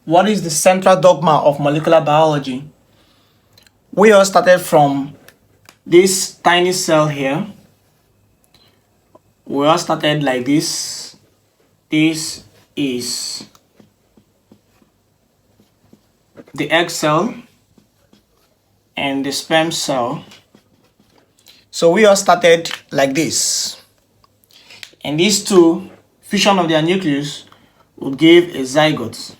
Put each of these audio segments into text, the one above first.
What is the central dogma of molecular biology? We all started from this tiny cell here. We all started like this. This is the egg cell and the sperm cell. So we all started like this. And these two, fission of their nucleus, would give a zygote.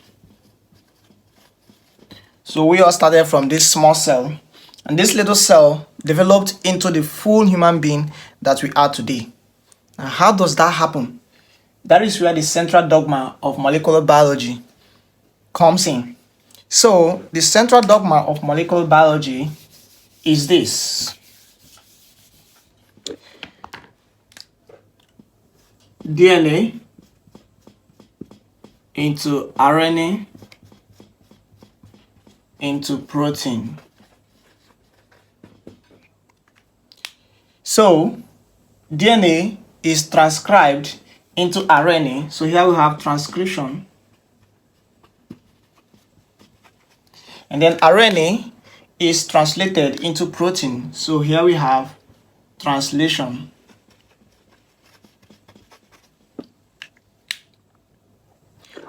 So we all started from this small cell, and this little cell developed into the full human being that we are today. Now, how does that happen? That is where the central dogma of molecular biology comes in. So the central dogma of molecular biology is this. DNA into RNA into protein. So DNA is transcribed into RNA. So here we have transcription. And then RNA is translated into protein. So here we have translation.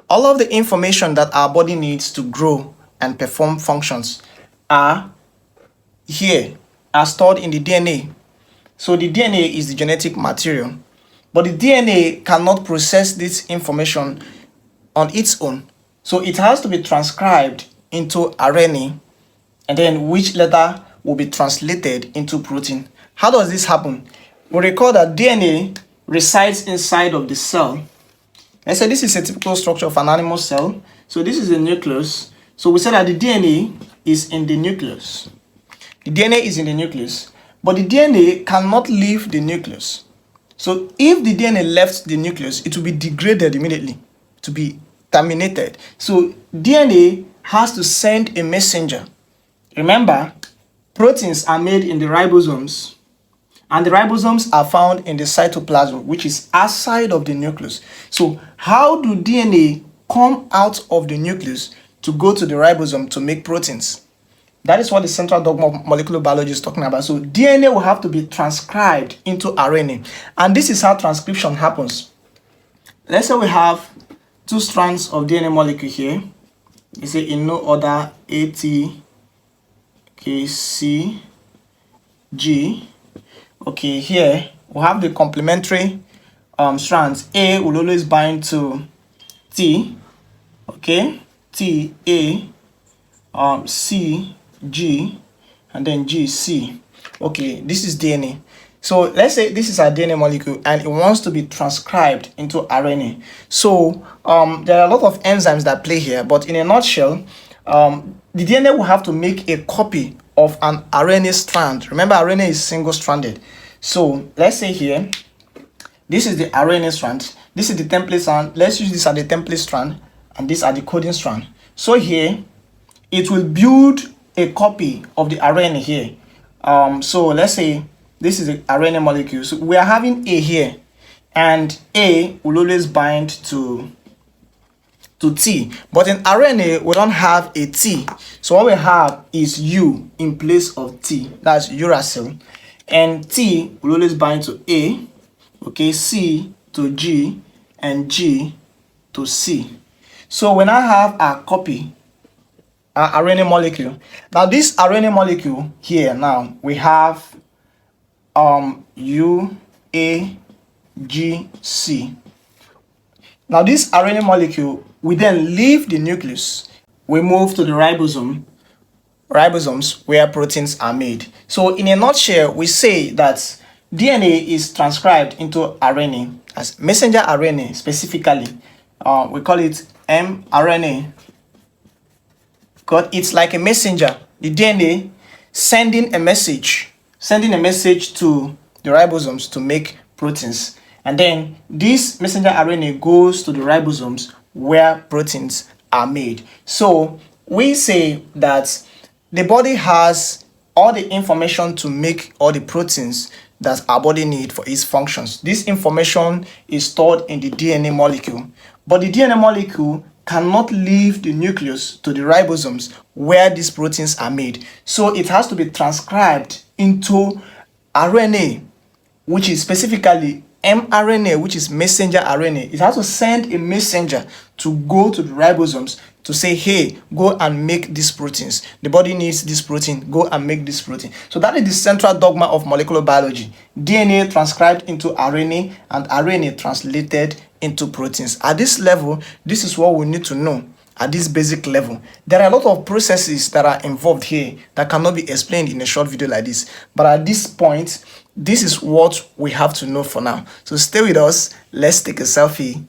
All of the information that our body needs to grow and perform functions are stored in the DNA. So the DNA is the genetic material, but the DNA cannot process this information on its own. So it has to be transcribed into RNA, and then which later will be translated into protein. How does this happen? We recall that DNA resides inside of the cell. Let's say this is a typical structure of an animal cell. So this is the nucleus. So we said that the DNA is in the nucleus. The DNA is in the nucleus, but the DNA cannot leave the nucleus. So if the DNA left the nucleus, it will be degraded immediately, to be terminated. So DNA has to send a messenger. Remember, proteins are made in the ribosomes, and the ribosomes are found in the cytoplasm, which is outside of the nucleus. So how do DNA come out of the nucleus to go to the ribosome to make proteins? That is what the central dogma of molecular biology is talking about. So DNA will have to be transcribed into RNA. And this is how transcription happens. Let's say we have two strands of DNA molecule here. You say in no order A, T, K, C, G. Okay, here we have the complementary strands. A will always bind to T. Okay. T, A, C, G, and then G, C. Okay, this is DNA. So let's say this is our DNA molecule and it wants to be transcribed into RNA. So there are a lot of enzymes that play here, but in a nutshell, the DNA will have to make a copy of an RNA strand. Remember, RNA is single-stranded. So let's say here, this is the RNA strand. This is the template strand. Let's use this as the template strand, and these are the coding strand. So here, it will build a copy of the RNA here. So let's say this is the RNA molecule. So we are having A here, and A will always bind to T. But in RNA, we don't have a T. So what we have is U in place of T. That's uracil. And T will always bind to A, okay, C to G, and G to C. So when I have a copy, an RNA molecule, now this RNA molecule here, now we have U, A, G, C. Now this RNA molecule, we then leave the nucleus. We move to the ribosomes where proteins are made. So in a nutshell, we say that DNA is transcribed into RNA as messenger RNA specifically. We call it mRNA because it's like a messenger. The DNA sending a message to the ribosomes to make proteins. And then this messenger RNA goes to the ribosomes where proteins are made. So we say that the body has all the information to make all the proteins that our body needs for its functions. This information is stored in the DNA molecule, but the DNA molecule cannot leave the nucleus to the ribosomes where these proteins are made. So it has to be transcribed into RNA, which is specifically mRNA, which is messenger RNA. It has to send a messenger to go to the ribosomes to say, hey, go and make these proteins. The body needs this protein, go and make this protein. So that is the central dogma of molecular biology. DNA transcribed into RNA and RNA translated into proteins. At this level, this is what we need to know. At this basic level, there are a lot of processes that are involved here that cannot be explained in a short video like this. But at this point, this is what we have to know for now. So stay with us. Let's take a selfie.